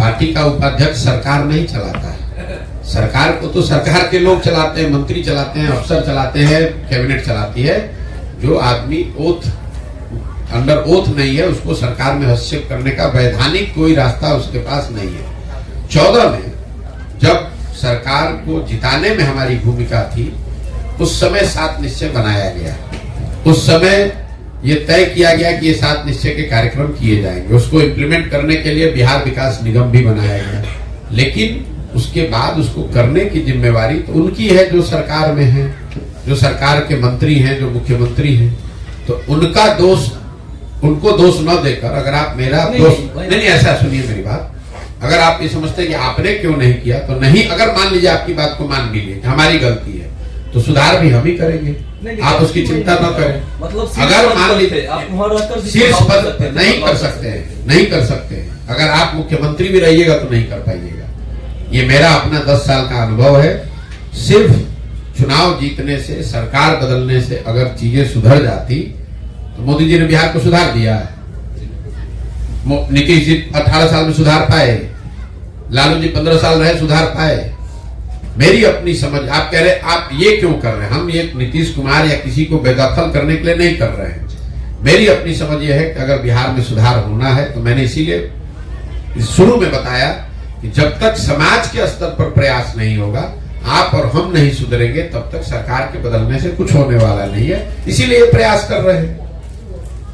Party का उपाध्यक्ष सरकार नहीं चलाता है। सरकार को तो सरकार के लोग चलाते हैं, मंत्री चलाते हैं, अफसर चलाते हैं, कैबिनेट चलाती है। जो आदमी अंडर ओथ नहीं है, उसको सरकार में हस्तक्षेप करने का वैधानिक कोई रास्ता उसके पास नहीं है। 14 में जब सरकार को जिताने में हमारी भूमिका थी, उस समय 7 निश्चय बनाया गया। उस समय ये तय किया गया कि ये 7 निश्चय के कार्यक्रम किए जाएंगे। उसको इम्प्लीमेंट करने के लिए बिहार विकास निगम भी बनाया गया, लेकिन उसके बाद उसको करने की जिम्मेवारी तो उनकी है जो सरकार में है, जो सरकार के मंत्री हैं, जो मुख्यमंत्री हैं। तो उनका दोष, उनको दोष न देकर, अगर आप मेरा दोष नहीं, ऐसा सुनिए मेरी बात, अगर आप ये समझते हैं कि आपने क्यों नहीं किया तो नहीं, अगर मान लीजिए आपकी बात को मान भी लिए हमारी गलती है तो सुधार भी हम ही करेंगे, आप उसकी चिंता न करें। मतलब अगर मान लीजिए शीर्ष पद नहीं कर सकते हैं, नहीं कर सकते हैं, अगर आप मुख्यमंत्री भी रहिएगा तो नहीं कर पाइएगा। ये मेरा अपना 10 साल का अनुभव है। सिर्फ चुनाव जीतने से, सरकार बदलने से अगर चीजें सुधर जाती तो मोदी जी ने बिहार को सुधार दिया है। नीतीश जी 18 साल में सुधार पाए, लालू जी 15 साल रहे, सुधार पाए। मेरी अपनी समझ, आप कह रहे आप ये क्यों कर रहे हैं, हम ये नीतीश कुमार या किसी को बेदखल करने के लिए नहीं कर रहे हैं। मेरी अपनी समझ ये है कि अगर बिहार में सुधार होना है तो मैंने इसीलिए शुरू में बताया कि जब तक समाज के स्तर पर प्रयास नहीं होगा, आप और हम नहीं सुधरेंगे, तब तक सरकार के बदलने से कुछ होने वाला नहीं है। इसीलिए ये प्रयास कर रहे हैं।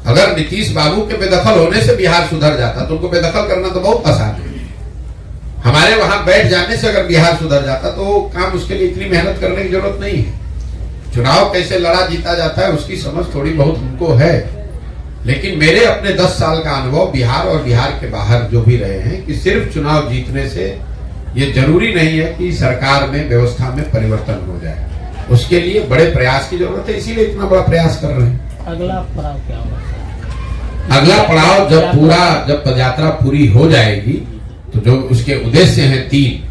अगर नीतीश बाबू के बेदखल होने से बिहार सुधर जाता तो उनको बेदखल करना तो बहुत आसान है। हमारे वहां बैठ जाने से अगर बिहार सुधर जाता तो काम, उसके लिए इतनी मेहनत करने की जरूरत नहीं है। चुनाव कैसे लड़ा जीता जाता है उसकी समझ थोड़ी बहुत हमको है, लेकिन मेरे अपने 10 साल का अनुभव बिहार और बिहार के बाहर जो भी रहे हैं कि सिर्फ चुनाव जीतने से ये जरूरी नहीं है कि सरकार में, व्यवस्था में परिवर्तन हो जाए। उसके लिए बड़े प्रयास की जरूरत है, इसीलिए इतना बड़ा प्रयास कर रहे हैं। अगला पड़ाव क्या होगा? अगला पड़ाव जब पदयात्रा पूरी हो जाएगी तो जो उसके उद्देश्य हैं 3,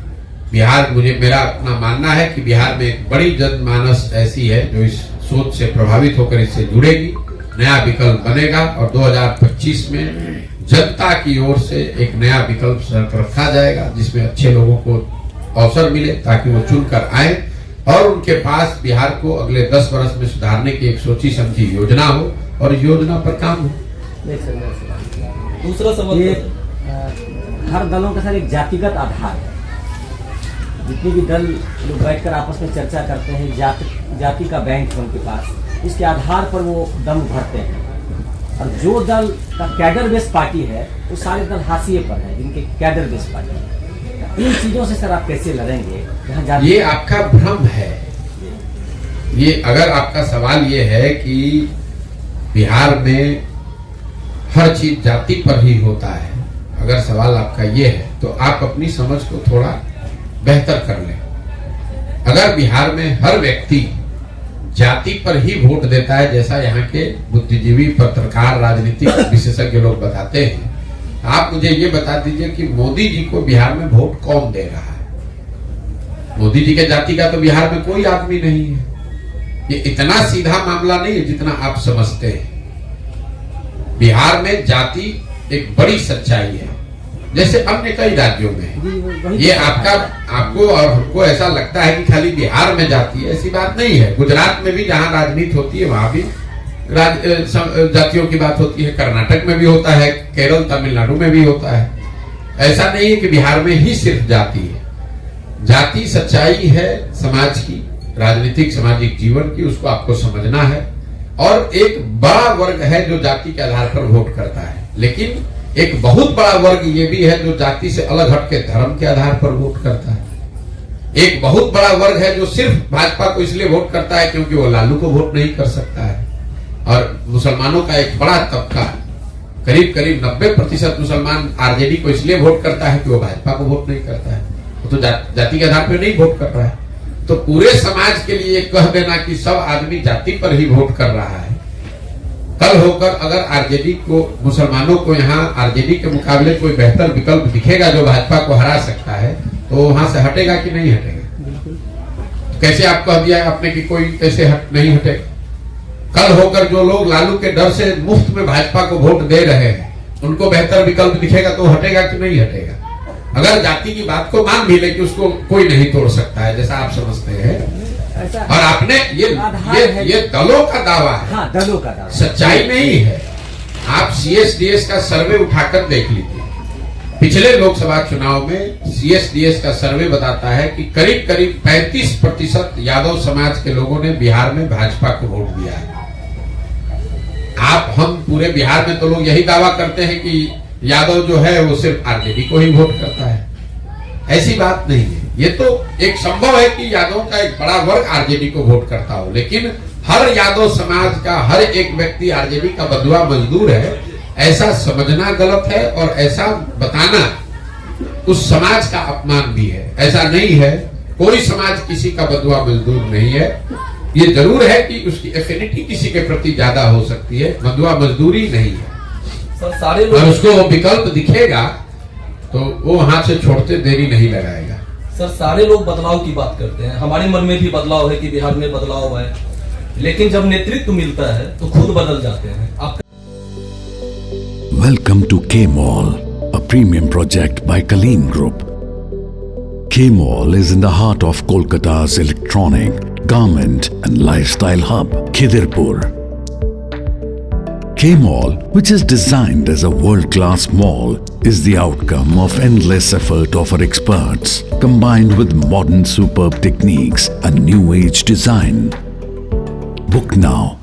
बिहार, मेरा अपना मानना है कि बिहार में एक बड़ी जनमानस ऐसी है जो इस सोच से प्रभावित होकर इससे जुड़ेगी, नया विकल्प बनेगा और 2025 में जनता की ओर से एक नया विकल्प रखा जाएगा जिसमें अच्छे लोगों को अवसर मिले ताकि वो चुनकर आए और उनके पास बिहार को अगले 10 वर्ष में सुधारने की एक सोची समझी योजना हो और योजना पर काम हो। दूसरा सवाल, हर दलों के साथ एक जातिगत आधार है। जितने भी दल लोग बैठकर आपस में चर्चा करते हैं, जाति का बैंक है उनके पास, इसके आधार पर वो दम भरते हैं। और जो दल का कैडर बेस पार्टी है वो सारे दल हाशिए पर है जिनके कैडर बेस पार्टी है। इन चीजों से सर आप कैसे लड़ेंगे? ये आपका भ्रम है। ये अगर आपका सवाल ये है कि बिहार में हर चीज जाति पर ही होता है, अगर सवाल आपका ये है तो आप अपनी समझ को थोड़ा बेहतर कर लें। अगर बिहार में हर व्यक्ति जाति पर ही वोट देता है, जैसा यहाँ के बुद्धिजीवी, पत्रकार, राजनीतिक विशेषज्ञ लोग बताते हैं, आप मुझे ये बता दीजिए कि मोदी जी को बिहार में वोट कौन दे रहा है? मोदी जी के जाति का तो बिहार में कोई आदमी नहीं है। ये इतना सीधा मामला नहीं है जितना आप समझते हैं। बिहार में जाति एक बड़ी सच्चाई है, जैसे अन्य कई राज्यों में। ये आपको और हमको ऐसा लगता है कि खाली बिहार में जाति है, ऐसी बात नहीं है। गुजरात में भी जहां राजनीति होती है वहां भी जातियों की बात होती है, कर्नाटक में भी होता है, केरल, तमिलनाडु में भी होता है। ऐसा नहीं है कि बिहार में ही सिर्फ जाति है। जाति सच्चाई है समाज की, राजनीतिक सामाजिक जीवन की, उसको आपको समझना है। और एक बड़ा वर्ग है जो जाति के आधार पर वोट करता है, लेकिन एक बहुत बड़ा वर्ग ये भी है जो जाति से अलग हट के धर्म के आधार पर वोट करता है। एक बहुत बड़ा वर्ग है जो सिर्फ भाजपा को इसलिए वोट करता है क्योंकि वो लालू को वोट नहीं कर सकता है। और मुसलमानों का एक बड़ा तबका, करीब 90% मुसलमान आरजेडी को इसलिए वोट करता है कि वो भाजपा को वोट नहीं करता है, वो तो जाति के आधार पर नहीं वोट कर रहा है। तो पूरे समाज के लिए कह देना कि सब आदमी जाति पर ही वोट कर रहा है, कल होकर अगर आरजेडी को, मुसलमानों को यहाँ आरजेडी के मुकाबले कोई बेहतर विकल्प दिखेगा जो भाजपा को हरा सकता है, तो वहां से हटेगा कि नहीं हटेगा? कैसे आप कह दिया आपने कि कोई कैसे नहीं हटेगा? कल होकर जो लोग लालू के डर से मुफ्त में भाजपा को वोट दे रहे हैं, उनको बेहतर विकल्प दिखेगा तो हटेगा कि नहीं हटेगा? अगर जाति की बात को मान भी ले कि उसको कोई नहीं तोड़ सकता है, जैसा आप समझते हैं। ऐसा और आपने ये दलों का दावा है, हाँ, दलों का दावा, सच्चाई नहीं है। आप CSDS का सर्वे उठाकर देख लीजिए। पिछले लोकसभा चुनाव में CSDS का सर्वे बताता है कि करीब करीब 35% यादव समाज के लोगों ने बिहार में भाजपा को वोट दिया है। हम पूरे बिहार में तो लोग यही दावा करते हैं कि यादव जो है वो सिर्फ आरजेडी को ही वोट करता है। ऐसी बात नहीं है। ये तो एक संभव है कि यादव का एक बड़ा वर्ग आरजेडी को वोट करता हो, लेकिन हर यादव समाज का हर एक व्यक्ति आरजेडी का बंधुआ मजदूर है, ऐसा समझना गलत है। और ऐसा बताना उस समाज का अपमान भी है। ऐसा नहीं है, कोई समाज किसी का बंधुआ मजदूर नहीं है। ये जरूर है कि उसकी एफिनिटी किसी के प्रति ज्यादा हो सकती है, बंधुआ मजदूरी नहीं है। सर सारे लोग, और उसको वो विकल्प दिखेगा तो वो हाथ से छोड़ते देरी नहीं लगाएगा। सर सारे लोग बदलाव की बात करते हैं, हमारे मन में भी बदलाव है कि बिहार में बदलाव है, लेकिन जब नेतृत्व मिलता है तो खुद बदल जाते हैं। आप Welcome to K-Mall, a premium project by Kaleen Group. K-Mall is in the heart of Kolkata's electronic, garment and lifestyle hub, Khidirpur. K-Mall, which is designed as a world-class mall, is the outcome of endless effort of our experts, combined with modern superb techniques and new age design. Book now